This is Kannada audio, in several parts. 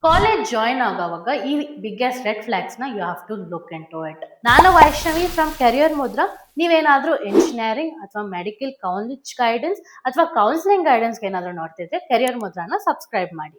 ಕಾಲೇಜ್ ಜಾಯಿನ್ ಆಗೋವಾಗ ಈ ಬಿಗ್ಗೆಸ್ಟ್ ರೆಡ್ ಫ್ಲಾಗ್ಸ್ ನ you have to look into it. ನಾನು ವೈಷ್ಣವಿ ಫ್ರಮ್ ಕೆರಿಯರ್ ಮುದ್ರಾ. ನೀವೇನಾದ್ರೂ ಇಂಜಿನಿಯರಿಂಗ್ ಅಥವಾ ಮೆಡಿಕಲ್ ಕಾಲೇಜ್ ಗೈಡೆನ್ಸ್ ಅಥವಾ ಕೌನ್ಸಿಲಿಂಗ್ ಗೈಡೆನ್ಸ್ ಏನಾದ್ರೂ ನೋಡ್ತಿದ್ರೆ ಕೆರಿಯರ್ ಮುದ್ರಾನ ಸಬ್ಸ್ಕ್ರೈಬ್ ಮಾಡಿ.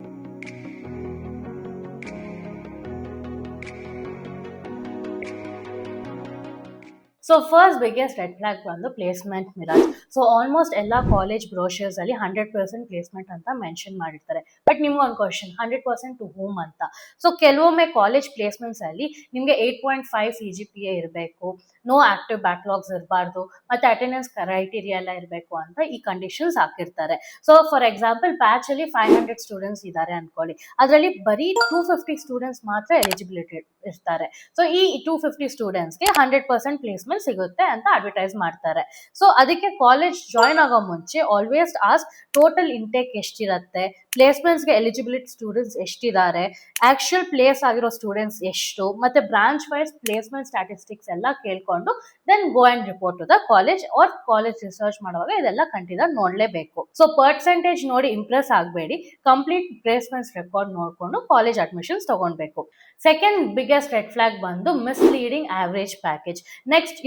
So first biggest red flag ಬಂದು ಪ್ಲೇಸ್ಮೆಂಟ್ ಮಿರಾಜ್. ಸೊ ಆಲ್ಮೋಸ್ಟ್ ಎಲ್ಲ ಕಾಲೇಜ್ ಬ್ರೋಷರ್ಸ್ ಅಲ್ಲಿ 100% ಪ್ಲೇಸ್ಮೆಂಟ್ ಅಂತ ಮೆನ್ಷನ್ ಮಾಡಿರ್ತಾರೆ. ಬಟ್ ನಿಮ್ಗೆ ಒಂದು ಕ್ವಶನ್, 100% ಟು ಹೋಮ್ ಅಂತ. ಸೊ ಕೆಲವೊಮ್ಮೆ ಕಾಲೇಜ್ ಪ್ಲೇಸ್ಮೆಂಟ್ಸ್ ಅಲ್ಲಿ ನಿಮ್ಗೆ 8.5 CGPA ಇರಬೇಕು, ನೋ ಆಕ್ಟಿವ್ ಬ್ಯಾಕ್ಲಾಗ್ಸ್ ಇರಬಾರ್ದು, ಮತ್ತೆ ಅಟೆಂಡೆನ್ಸ್ ಕ್ರೈಟೀರಿಯಾ ಎಲ್ಲ ಇರಬೇಕು ಅಂತ ಈ ಕಂಡೀಷನ್ಸ್ ಹಾಕಿರ್ತಾರೆ. ಸೊ ಫಾರ್ ಎಕ್ಸಾಂಪಲ್ ಬ್ಯಾಚ್ ಅಲ್ಲಿ 500 ಸ್ಟೂಡೆಂಟ್ಸ್ ಇದ್ದಾರೆ ಅನ್ಕೊಳ್ಳಿ, ಅದರಲ್ಲಿ ಬರೀ 250 ಸ್ಟೂಡೆಂಟ್ಸ್ ಮಾತ್ರ ಎಲಿಜಿಬಿಲಿಟಿ ಇರ್ತಾರೆ. ಸೊ ಈ 250 ಸ್ಟೂಡೆಂಟ್ಸ್ಗೆ 100% ಪ್ಲೇಸ್ಮೆಂಟ್ ಸಿಗುತ್ತೆ ಅಂತ ಅಡ್ವರ್ಟೈಸ್ ಮಾಡ್ತಾರೆ. ಸೊ ಅದಕ್ಕೆ ಕಾಲೇಜ್ ಜಾಯಿನ್ ಆಗೋ ಮುಂಚೆ ಆಲ್ವೇಸ್ ಆಸ್ಕ್ ಟೋಟಲ್ ಇಂಟೇಕ್ ಎಷ್ಟಿರುತ್ತೆ, ಪ್ಲೇಸ್ಮೆಂಟ್ಸ್ಗೆ ಎಲಿಜಿಬಿಲಿಟಿ ಸ್ಟೂಡೆಂಟ್ಸ್ ಎಷ್ಟಿದ್ದಾರೆ, ಆಕ್ಚುಯಲ್ ಪ್ಲೇಸ್ ಆಗಿರೋ ಸ್ಟೂಡೆಂಟ್ಸ್ ಎಷ್ಟು, ಮತ್ತೆ ಬ್ರಾಂಚ್ ವೈಸ್ ಪ್ಲೇಸ್ಮೆಂಟ್ ಸ್ಟ್ಯಾಟಿಸ್ಟಿಕ್ಸ್ ಎಲ್ಲ ಕೇಳ್ಕೊಂಡು then go and report to the college or college research ಮಾಡುವಾಗ ಇದೆಲ್ಲ ಕಂಟಿನ್ಯೂ ನೋಡ್ಲೇಬೇಕು. ಸೊ ಪರ್ಸೆಂಟೇಜ್ ನೋಡಿ ಇಂಪ್ರೆಸ್ ಆಗಬೇಡಿ, ಕಂಪ್ಲೀಟ್ ಪ್ಲೇಸ್ಮೆಂಟ್ಸ್ ರೆಕಾರ್ಡ್ ನೋಡ್ಕೊಂಡು ಕಾಲೇಜ್ ಅಡ್ಮಿಷನ್ಸ್ ತಗೊಳ್ಬೇಕು. ಸೆಕೆಂಡ್ ಬಿಗ್ಗೆಸ್ಟ್ ರೆಡ್ ಫ್ಲಾಗ್ ಬಂದು misleading average package.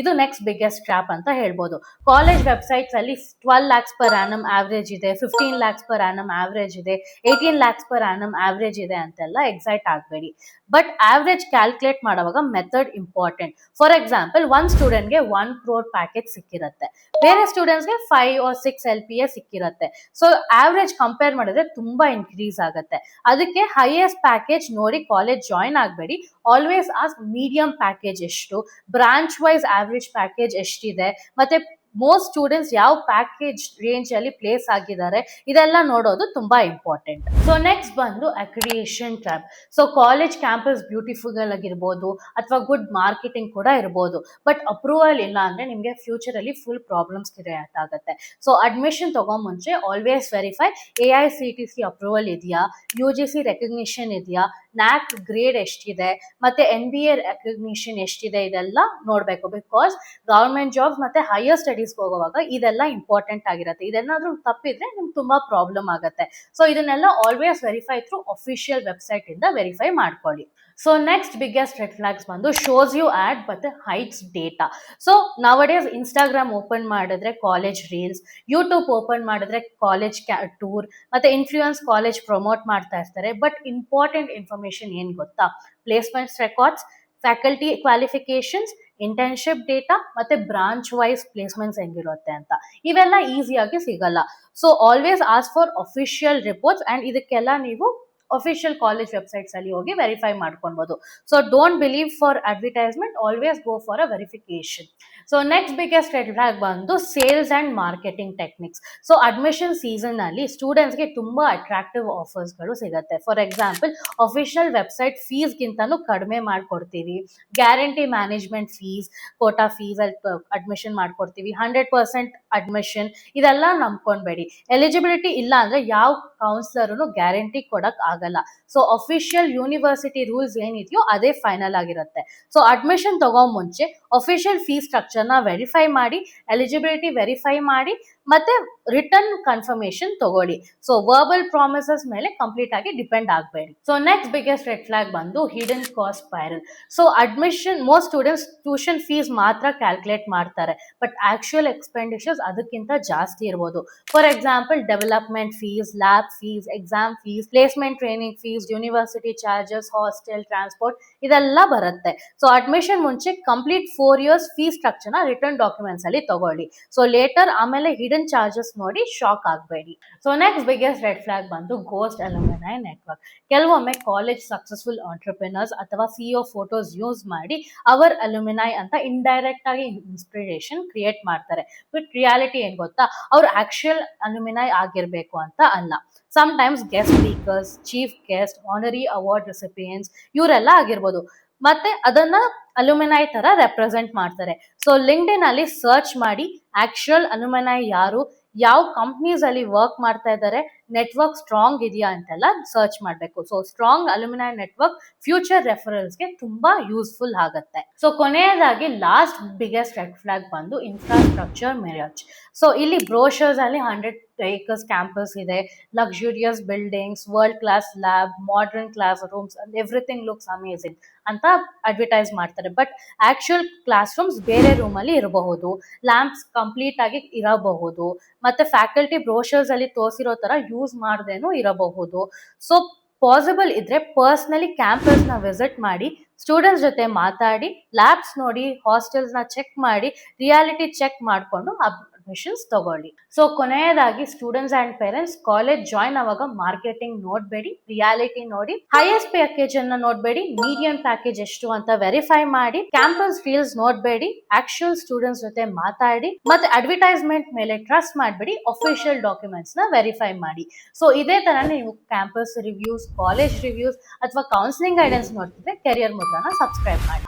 Next biggest trap ಅಂತ ಹೇಳ್ಬೋದು. ಕಾಲೇಜ್ ವೆಬ್ಸೈಟ್ಸ್ ಅಲ್ಲಿ 12 lakhs per annum ಆವರೇಜ್ ಇದೆ, 15 lakhs per annum ಆವರೇಜ್ ಇದೆ, 18 lakhs per annum ಆವರೇಜ್ ಇದೆ ಅಂತೆಲ್ಲ ಎಕ್ಸೈಟ್ ಆಗಬೇಡಿ. ಬಟ್ ಆವರೇಜ್ ಕ್ಯಾಲ್ಕುಲೇಟ್ ಮಾಡುವಾಗ ಮೆಥಡ್ ಇಂಪಾರ್ಟೆಂಟ್. ಫಾರ್ ಎಕ್ಸಾಂಪಲ್ 1 ಸ್ಟೂಡೆಂಟ್ಗೆ 1 crore ಪ್ಯಾಕೇಜ್ ಸಿಕ್ಕಿರುತ್ತೆ, ಬೇರೆ ಸ್ಟೂಡೆಂಟ್ಸ್ಗೆ 5 or 6 LPA ಸಿಕ್ಕಿರುತ್ತೆ. ಸೊ ಆವರೇಜ್ ಕಂಪೇರ್ ಮಾಡಿದ್ರೆ ತುಂಬಾ ಇನ್ಕ್ರೀಸ್ ಆಗುತ್ತೆ. ಅದಕ್ಕೆ ಹೈಯೆಸ್ಟ್ ಪ್ಯಾಕೇಜ್ ನೋಡಿ ಕಾಲೇಜ್ ಜಾಯಿನ್ ಆಗಬೇಡಿ. ಆಲ್ವೇಸ್ ಆಸ್ಕ್ ಮೀಡಿಯಂ ಪ್ಯಾಕೇಜ್ ಎಷ್ಟು, ಬ್ರಾಂಚ್ ವೈಸ್ ಆವರೇಜ್ ಪ್ಯಾಕೇಜ್ ಎಷ್ಟಿದೆ, ಮತ್ತೆ ಮೋಸ್ಟ್ ಸ್ಟೂಡೆಂಟ್ಸ್ ಯಾವ ಪ್ಯಾಕೇಜ್ ರೇಂಜ್ ಅಲ್ಲಿ ಪ್ಲೇಸ್ ಆಗಿದ್ದಾರೆ, ಇದೆಲ್ಲ ನೋಡೋದು ತುಂಬಾ ಇಂಪಾರ್ಟೆಂಟ್. ಸೊ ನೆಕ್ಸ್ಟ್ ಬಂದು accreditation trap. So college campus beautiful ಆಗಿರ್ಬೋದು ಅಥವಾ ಗುಡ್ ಮಾರ್ಕೆಟಿಂಗ್ ಕೂಡ ಇರ್ಬೋದು, ಬಟ್ ಅಪ್ರೂವಲ್ ಇಲ್ಲ ಅಂದ್ರೆ ನಿಮ್ಗೆ ಫ್ಯೂಚರ್ ಅಲ್ಲಿ ಫುಲ್ ಪ್ರಾಬ್ಲಮ್ಸ್ ಕ್ರಿಯೇಟ್ ಆಗುತ್ತೆ. ಸೊ ಅಡ್ಮಿಷನ್ ತಗೋ ಮುಂಚೆ ಆಲ್ವೇಸ್ ವೆರಿಫೈ AICTC ಅಪ್ರೂವಲ್ ಇದೆಯಾ, UGC ರೆಕಗ್ನಿಷನ್ ಇದೆಯಾ, NAC ಗ್ರೇಡ್ ಎಷ್ಟಿದೆ, ಮತ್ತೆ NBA ರೆಕಗ್ನಿಷನ್ ಎಷ್ಟಿದೆ, ಇದೆಲ್ಲ ನೋಡ್ಬೇಕು. ಬಿಕಾಸ್ ಗವರ್ಮೆಂಟ್ ಜಾಬ್ಸ್ ಮತ್ತೆ ಹೈಯರ್ ಸ್ಟಡೀಸ್ ಹೋಗುವಾಗ ಇದೆಲ್ಲ ಇಂಪಾರ್ಟೆಂಟ್ ಆಗಿರುತ್ತೆ. ಇದೆಲ್ಲಾದ್ರೂ ತಪ್ಪಿದ್ರೆ ನಿಮ್ಗೆ ತುಂಬಾ ಪ್ರಾಬ್ಲಮ್ ಆಗುತ್ತೆ. ಸೊ ಇದನ್ನೆಲ್ಲ always verify through official website ಇಂದ ವೆರಿಫೈ ಮಾಡ್ಕೊಳ್ಳಿ. So next biggest red flags ಬಂದು ಶೋಸ್ ಯು ಆಡ್ ಮತ್ತೆ heights data. So nowadays Instagram open ಮಾಡಿದ್ರೆ ಕಾಲೇಜ್ ರೀಲ್ಸ್, ಯೂಟ್ಯೂಬ್ ಓಪನ್ ಮಾಡಿದ್ರೆ ಕಾಲೇಜ್ ಟೂರ್, ಮತ್ತೆ ಇನ್ಫ್ಲೂಯೆನ್ಸ್ ಕಾಲೇಜ್ ಪ್ರಮೋಟ್ ಮಾಡ್ತಾ ಇರ್ತಾರೆ. ಬಟ್ ಇಂಪಾರ್ಟೆಂಟ್ ಇನ್ಫಾರ್ಮೇಶನ್ ಏನ್ ಗೊತ್ತಾ, placements records, faculty qualifications, internship data, ಮತ್ತೆ ಬ್ರಾಂಚ್ ವೈಸ್ ಪ್ಲೇಸ್ಮೆಂಟ್ಸ್ ಹೆಂಗಿರುತ್ತೆ ಅಂತ ಇವೆಲ್ಲ ಈಸಿಯಾಗಿ ಸಿಗಲ್ಲ. So always ask for official reports and ಇದಕ್ಕೆಲ್ಲ ನೀವು ಅಫಿಷಿಯಲ್ ಕಾಲೇಜ್ ವೆಬ್ಸೈಟ್ಸ್ ಅಲ್ಲಿ ಹೋಗಿ ವೆರಿಫೈ ಮಾಡ್ಕೊಬಹುದು. So don't believe for advertisement, always go for a verification. So next biggest red flag ಬಂದು sales and marketing techniques. So admission season ಅಲ್ಲಿ ಸ್ಟೂಡೆಂಟ್ಸ್ಗೆ ತುಂಬಾ ಅಟ್ರಾಕ್ಟಿವ್ ಆಫರ್ಸ್ಗಳು ಸಿಗುತ್ತೆ. For example official website fees ಗಿಂತನೂ ಕಡಿಮೆ ಮಾಡ್ಕೊಡ್ತೀವಿ, guarantee management fees, quota fees ಅಲ್ಲಿ ಅಡ್ಮಿಷನ್ ಮಾಡ್ಕೊಡ್ತೀವಿ, 100% ಅಡ್ಮಿಷನ್, ಇದೆಲ್ಲ ನಂಬ್ಕೊಂಡ್ಬೇಡಿ. ಎಲಿಜಿಬಿಲಿಟಿ ಇಲ್ಲ ಅಂದ್ರೆ ಯಾವ ಕೌನ್ಸಿಲರ್ನು ಗ್ಯಾರಂಟಿ ಕೊಡಕ್ ಆಗಲ್ಲ. ಸೊ ಅಫಿಷಿಯಲ್ ಯೂನಿವರ್ಸಿಟಿ ರೂಲ್ಸ್ ಏನಿದೆಯೋ ಅದೇ ಫೈನಲ್ ಆಗಿರುತ್ತೆ. ಸೊ ಅಡ್ಮಿಷನ್ ತಗೋ ಮುಂಚೆ ಅಫಿಷಿಯಲ್ ಫೀಸ್ ಸ್ಟ್ರಕ್ಚರ್ ನ ವೆರಿಫೈ ಮಾಡಿ, ಎಲಿಜಿಬಿಲಿಟಿ ವೆರಿಫೈ ಮಾಡಿ, ಮತ್ತೆ ರಿಟರ್ನ್ ಕನ್ಫರ್ಮೇಶನ್ ತಗೊಳ್ಳಿ. ಸೊ ವರ್ಬಲ್ ಪ್ರಾಮಿಸಸ್ ಮೇಲೆ ಕಂಪ್ಲೀಟ್ ಆಗಿ ಡಿಪೆಂಡ್ ಆಗಬೇಡಿ. So next biggest red flag ಬಂದು hidden cost spiral. So admission most students tuition fees ಮಾತ್ರ ಕ್ಯಾಲ್ಕುಲೇಟ್ ಮಾಡ್ತಾರೆ, ಬಟ್ ಆಕ್ಚುಯಲ್ ಎಕ್ಸ್ಪೆಂಡಿಚರ್ಸ್ ಅದಕ್ಕಿಂತ ಜಾಸ್ತಿ ಇರ್ಬೋದು. For example development fees, lab fees, exam fees, placement training fees, university charges, hostel, transport, ಇದೆಲ್ಲ ಬರುತ್ತೆ. ಸೊ ಅಡ್ಮಿಷನ್ ಮುಂಚೆ ಕಂಪ್ಲೀಟ್ 4 years ಫೀಸ್ ಸ್ಟ್ರಕ್ಚರ್ ನ ರಿಟರ್ನ್ ಡಾಕ್ಯುಮೆಂಟ್ಸ್ ಅಲ್ಲಿ ತಗೊಳ್ಳಿ. ಸೊ ಲೇಟರ್ ಆಮೇಲೆ ಹಿಡನ್ ಚಾರ್ಜಸ್ ನೋಡಿ ಶಾಕ್ ಆಗಬೇಡಿ. So next biggest red flag ಬಂದು ಗೋಸ್ಟ್ ಅಲ್ಯುಮಿನೈ ನೆಟ್ವರ್ಕ್. ಕೆಲವೊಮ್ಮೆ ಕಾಲೇಜ್ ಸಕ್ಸಸ್ಫುಲ್ ಆಂಟರ್ಪ್ರಿನರ್ಸ್ ಅಥವಾ CEO ಫೋಟೋಸ್ ಯೂಸ್ ಮಾಡಿ ಅವರ್ ಅಲ್ಯುಮಿನೈ ಅಂತ ಇಂಡೈರೆಕ್ಟ್ ಆಗಿ ಇನ್ಸ್ಪಿರೇಷನ್ ಕ್ರಿಯೇಟ್ ಮಾಡ್ತಾರೆ. ಬಟ್ ರಿಯಾಲಿಟಿ ಏನ್ ಗೊತ್ತಾ, ಅವ್ರು ಆಕ್ಚುಯಲ್ ಅಲ್ಯುಮಿನೈ ಆಗಿರ್ಬೇಕು ಅಂತ ಅಲ್ಲ. Sometimes guest speakers, chief guest, honorary award recipients ಇವರೆಲ್ಲ ಆಗಿರ್ಬೋದು. ಮತ್ತೆ ಅದನ್ನ ಅಲ್ಯುಮಿನೈ ತರ ರೆಪ್ರೆಸೆಂಟ್ ಮಾಡ್ತಾರೆ. ಸೊ ಲಿಂಕ್ಡ್ಇನ್ ಅಲ್ಲಿ ಸರ್ಚ್ ಮಾಡಿ ಆಕ್ಚುಯಲ್ ಅಲ್ಯುಮಿನೈ ಯಾರು, ಯಾವ ಕಂಪ್ನೀಸ್ ಅಲ್ಲಿ ವರ್ಕ್ ಮಾಡ್ತಾ ಇದ್ದಾರೆ, ನೆಟ್ವರ್ಕ್ ಸ್ಟ್ರಾಂಗ್ ಇದೆಯಾ ಅಂತೆಲ್ಲ ಸರ್ಚ್ ಮಾಡಬೇಕು. ಸೊ ಸ್ಟ್ರಾಂಗ್ ಅಲ್ಯುಮಿನೈ ನೆಟ್ವರ್ಕ್ ಫ್ಯೂಚರ್ ರೆಫರಲ್ಸ್ಗೆ ತುಂಬಾ ಯೂಸ್ಫುಲ್ ಆಗುತ್ತೆ. ಸೊ ಕೊನೆಯದಾಗಿ ಲಾಸ್ಟ್ ಬಿಗ್ಗೆಸ್ಟ್ ರೆಡ್ ಫ್ಲಾಗ್ ಬಂದು ಇನ್ಫ್ರಾಸ್ಟ್ರಕ್ಚರ್ ಮಿರಾಜ್. ಸೊ ಇಲ್ಲಿ ಬ್ರೋಷರ್ಸ್ ಅಲ್ಲಿ 100 acres ಕ್ಯಾಂಪಸ್ ಇದೆ, luxurious buildings, world class lab, modern class rooms, everything looks amazing ಅಂತ ಅಡ್ವರ್ಟೈಸ್ ಮಾಡ್ತಾರೆ. ಬಟ್ ಆಕ್ಚುಯಲ್ ಕ್ಲಾಸ್ ರೂಮ್ಸ್ ಬೇರೆ ರೂಮ್ ಅಲ್ಲಿ ಇರಬಹುದು, ಲ್ಯಾಂಪ್ಸ್ ಕಂಪ್ಲೀಟ್ ಆಗಿ ಇರಬಹುದು, ಮತ್ತೆ ಫ್ಯಾಕಲ್ಟಿ ಬ್ರೋಷರ್ಸ್ ಅಲ್ಲಿ ತೋರಿಸಿರೋ ತರ ಯೂಸ್ ಮಾಡದೇನು ಇರಬಹುದು. ಸೊ ಪಾಸಿಬಲ್ ಇದ್ರೆ ಪರ್ಸನಲಿ ಕ್ಯಾಂಪಸ್ ನ ವಿಸಿಟ್ ಮಾಡಿ, ಸ್ಟೂಡೆಂಟ್ಸ್ ಜೊತೆ ಮಾತಾಡಿ, ಲ್ಯಾಬ್ಸ್ ನೋಡಿ, ಹಾಸ್ಟೆಲ್ಸ್ ನ ಚೆಕ್ ಮಾಡಿ, ರಿಯಾಲಿಟಿ ಚೆಕ್ ಮಾಡಿಕೊಂಡು ಅಡ್ಮಿಷನ್ಸ್ ತಗೊಳ್ಳಿ. ಸೊ ಕೊನೆಯದಾಗಿ students and parents, college join ಆವಾಗ ಮಾರ್ಕೆಟಿಂಗ್ ನೋಡ್ಬೇಡಿ, ರಿಯಾಲಿಟಿ ನೋಡಿ, ಹೈಯೆಸ್ಟ್ ಪ್ಯಾಕೇಜ್ ಅನ್ನ ನೋಡ್ಬೇಡಿ, ಮೀಡಿಯಂ ಪ್ಯಾಕೇಜ್ ಎಷ್ಟು ಅಂತ ವೆರಿಫೈ ಮಾಡಿ, ಕ್ಯಾಂಪಸ್ ಡೀಲ್ಸ್ ನೋಡ್ಬೇಡಿ, ಆಕ್ಚುಯಲ್ ಸ್ಟೂಡೆಂಟ್ಸ್ ಜೊತೆ ಮಾತಾಡಿ, ಮತ್ತೆ ಅಡ್ವರ್ಟೈಸ್ಮೆಂಟ್ ಮೇಲೆ ಟ್ರಸ್ಟ್ ಮಾಡಬೇಡಿ, ಅಫಿಷಿಯಲ್ ಡಾಕ್ಯುಮೆಂಟ್ಸ್ ನ ವೆರಿಫೈ ಮಾಡಿ. ಸೊ ಇದೇ ತರ ನೀವು ಕ್ಯಾಂಪಸ್ ರಿವ್ಯೂಸ್, ಕಾಲೇಜ್ ರಿವ್ಯೂಸ್ ಅಥವಾ ಕೌನ್ಸಿಲಿಂಗ್ ಗೈಡೆನ್ಸ್ ನೋಡ್ತಿದ್ರೆ ಕೆರಿಯರ್ ಮುದ್ರಾನ ಸಬ್ಸ್ಕ್ರೈಬ್ ಮಾಡಿ.